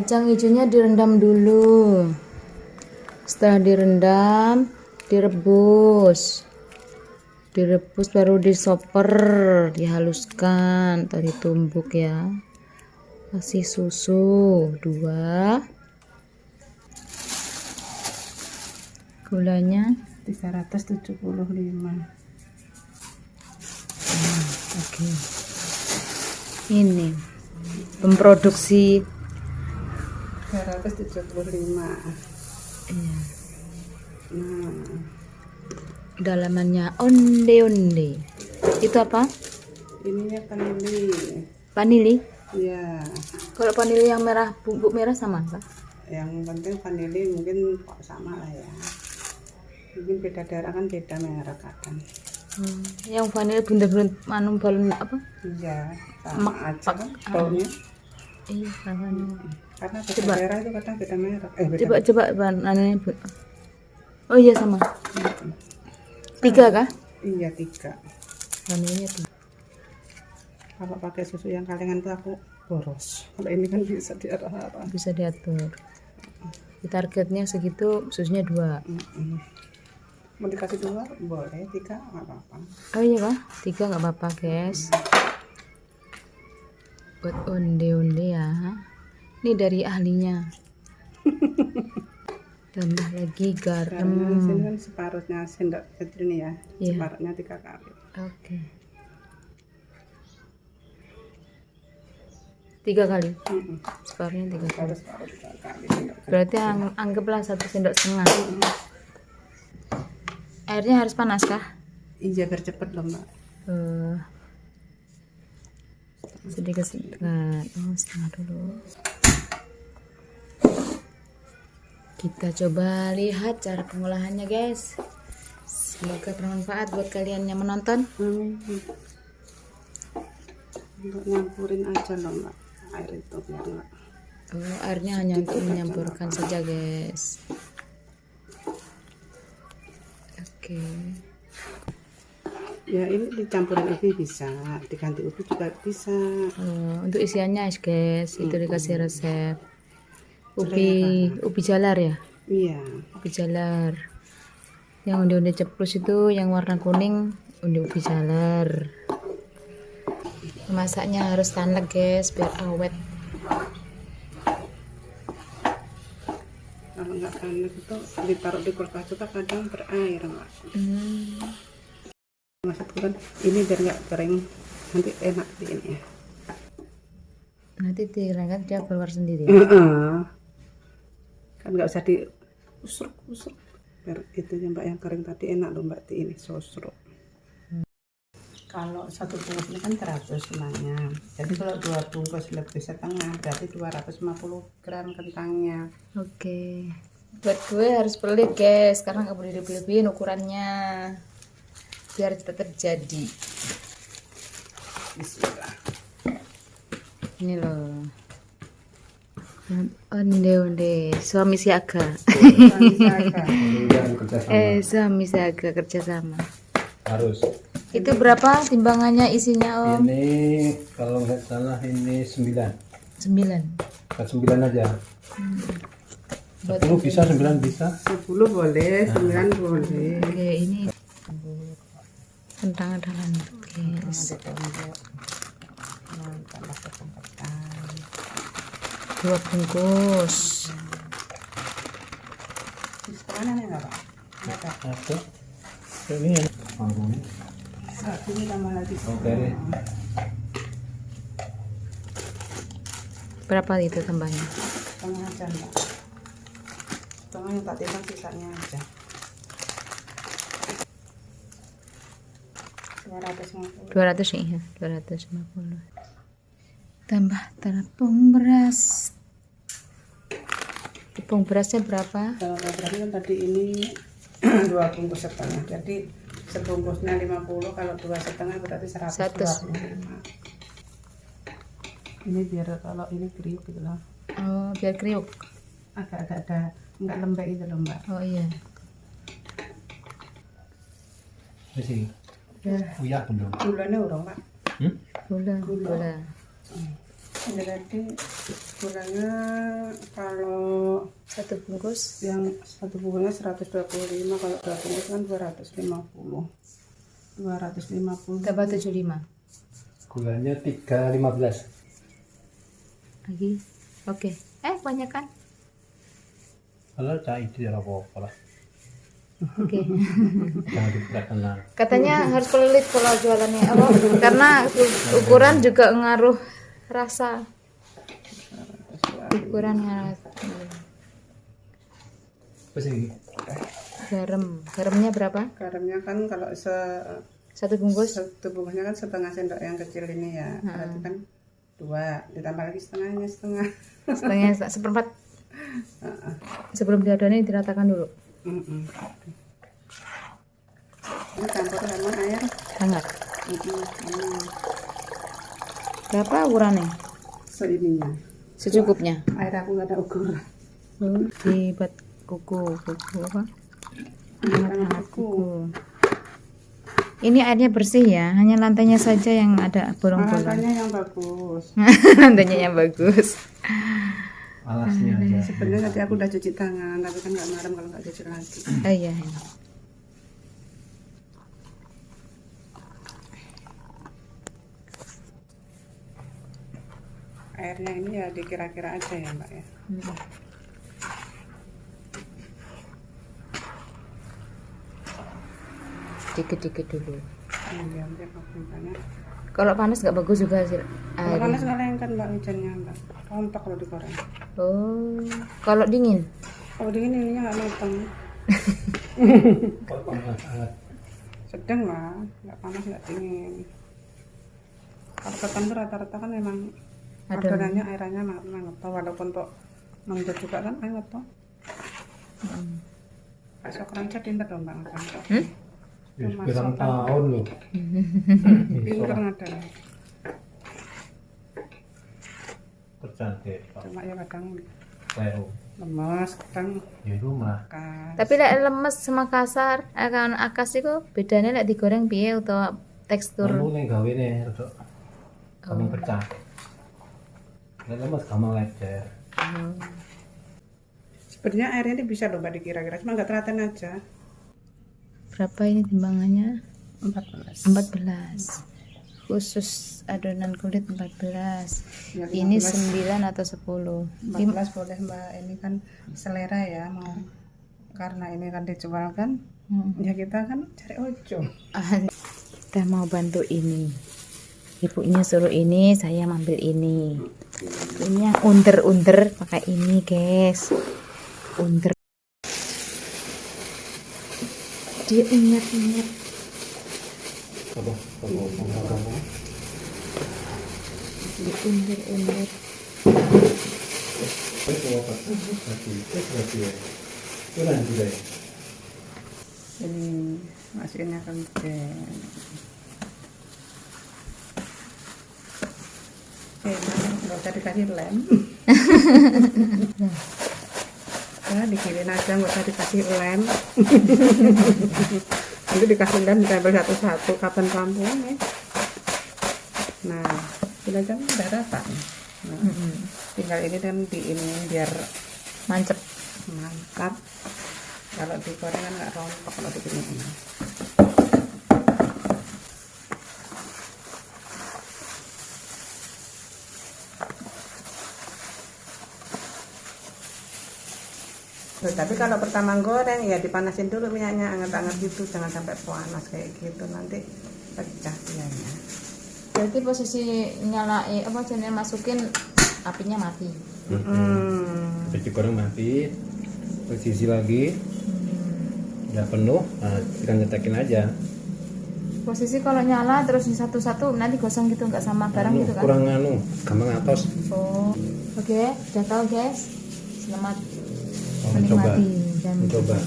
Kacang hijaunya direndam dulu. Setelah direndam, direbus baru disoper, dihaluskan atau ditumbuk ya. Kasih susu 2, gulanya 375. Oke. Ini memproduksi 375. iya. Nah, Dalamannya onde-onde. Itu apa? ininya vanili. Vanili. Ya, Kalau vanili yang merah, bubuk merah sama apa? yang penting vanili mungkin kok sama lah ya. Mungkin beda daerah kan beda merek kadang. Yang vanili bunda-bunda balon apa? Iya, sama aja kan baunya. Iya, vanili. Karena beda Coba. daerah itu kadang beda merek. Beda. Coba anunya, Bu. Oh iya sama. 3 kah? Iya 3. Vanilinya 3. Kalau pakai susu yang kalengan tuh aku boros. Kalau ini kan bisa diarah-arah. Bisa diatur. Di targetnya segitu, susunya 2. Mau dikasih 2 boleh, 3 nggak apa-apa. Oh iya kah? 3 nggak apa-apa guys. Buat onde-onde ya. Ini dari ahlinya. Tambah lagi garam. Karena di sini kan separuhnya sendok kecil ini ya. Iya. Separuhnya 3 kali. Oke. 3 kali. Separuhnya 3 kali. Harus separuh 3 kali sendok kecil. Berarti anggaplah 1 sendok setengah. Airnya harus panas kah? Iya biar cepet loh mbak. Sedikit. Oh, setengah dulu. Kita coba lihat cara pengolahannya guys. Semoga bermanfaat buat kalian yang menonton. Untuk nyampurin aja loh mbak air itu biar enggak. Oh, airnya hanya untuk menyampurkan saja guys. Oke. Ya ini dicampurin ubi bisa, diganti ubi juga bisa. Untuk isiannya guys, itu dikasih resep. Ubi jalar ya? Iya. Ubi jalar. Yang onde-onde ceplus itu yang warna kuning, ubi jalar. Masaknya harus tanek guys, biar awet. Kalau nggak tanek itu ditaruh di kulkas juga kadang berair mbak. Maksudku kan ini biar nggak kering, nanti enak di ini ya. Nanti dikeringkan dia keluar sendiri. Kan nggak usah diusruk-usruk. Biar itu mbak yang kering tadi enak loh mbak di ini sosro. Kalau 1 bungkus ini kan 100 semuanya. Jadi kalau 2 bungkus lebih setengah berarti 250 gram kentangnya. Oke. Buat gue harus pelit guys, karena nggak boleh dilebih-lebihin ukurannya. Biar tidak terjadi. Bismillah. Ini loh. Onde-onde, suami siaga. Suami siaga kerjasama. Harus. Itu berapa timbangannya isinya Om? Ini kalau nggak salah ini 9. 9. Bukan 9 aja. 10 bisa, 9 bisa. 10 boleh, 9 boleh. Oke, ini kentang dalam guys. 2 bungkus. Mana nih nggak pak? Satu. Ini yang panggungnya. Ini tambah lagi. Oke deh. Berapa itu tambahnya? Setengah aja mbak. Setengah yang tak timbang sisanya aja. 250. 200 nih ya, 250. Tambah tepung beras. Tepung berasnya berapa? Kalau berarti kan tadi ini 2 bungkus setengah. Jadi sebungkusnya 50, kalau 2 setengah berarti 125. Ini biar kalau ini kriuk gitu loh. Oh, biar kriuk. Agak-agak ada enggak lembek itu loh mbak. Oh iya. Masih. Ya. Uya belum. Gulanya urung pak. Gula. Ini tadi Gulanya kalau Satu bungkus. yang satu bungkusnya 125, kalau 2 bungkus kan 250. 250. Tambah 75. Gulanya 3,15. Lagi. Oke. Banyak kan? Kalau cah itu ya apa-apa lah. Oke. Jangan diperkenal. Katanya harus pelit kalau jualannya apa? Karena ukuran juga ngaruh rasa. Ukuran ngaruh. Apa sih? Garamnya berapa? Garamnya kan kalau Satu bungkus. satu bungkusnya kan setengah sendok yang kecil ini ya, berarti kan 2, ditambah lagi setengahnya setengah. Setengah seperempat. Sebelum diadonnya diratakan dulu. Ini campur sama air Hangat. ini Berapa ukurannya? seininya. Secukupnya. Air aku nggak ada ukuran. Dibuat kuku apa? Hangat kuku. Ini airnya bersih ya, hanya lantainya saja yang ada bolong-bolong. Lantainya yang bagus. Lantainya yang bagus. Alasnya aja. Sebenarnya tadi aku udah cuci tangan, tapi kan nggak marem kalau nggak cuci lagi. Oh iya. Airnya ini ya dikira-kira aja ya Mbak ya. Dikit-dikit dulu. Iya, biar makanya. Kalau panas nggak bagus juga sih. Kalau panas nggak lengket Mbak hujannya Mbak. Rontok kalau digoreng. Oh, kalau dingin? Kalau dingin ininya nggak matang. Kalau panas hangat. Sedang lah, nggak panas nggak dingin. Kalau ketan tuh rata-rata kan memang adonannya airannya hangat toh, walaupun kok mengjat juga kan hangat toh. Besok rancak pinter dong Mbak makan. Pirang tahun loh. Pinter ada. Tercantik. Cuma ya kadang Tahu. lemas, kadang Di rumah. kas. Tapi lek lemes sama kasar, kan akas itu bedanya lek digoreng piye utawa tekstur. Kamu nih gawe nih, rodok. Kamu pecah. Nek lemas kamu lecer. Sebenarnya airnya ini bisa loh Mbak dikira-kira, cuma nggak telaten aja. Berapa ini timbangannya? 14. 14. Khusus adonan kulit 14. Ya, Ini 15. 9 atau 10. 14 boleh Mbak, ini kan selera ya, mau karena ini kan dijual kan, ya kita kan cari ojo. Kita mau bantu ini. Ibunya suruh ini, saya ambil ini. Ini yang under pakai ini, guys. Under. Dia ingat-ingat. Apa? Kamu. Dia under. Ini masukinnya kan nggak usah dikasih lem. Ya dikirin aja, nggak usah dikasih lem. Nanti dikasih lem ditempel satu-satu kapan kampungnya. Nah sudah kan udah rata. Nah, tinggal ini kan di ini biar Mantep. mantap. Kalau digoreng kan nggak rontok kalau begini ini. Tapi kalau pertama goreng ya dipanasin dulu minyaknya, anget-anget gitu, jangan sampai panas kayak gitu, nanti pecah minyaknya. Berarti posisi nyalain apa jenis masukin apinya mati. Cuci goreng mati. Posisi lagi. Udah penuh, nah tinggal nyetekin aja. Posisi kalau nyala terus satu-satu nanti gosong gitu nggak sama barang gitu kan? Kurang gampang atos. Oh, oke, udah tahu guys. Selamat Mencoba. menikmati dan Mencoba.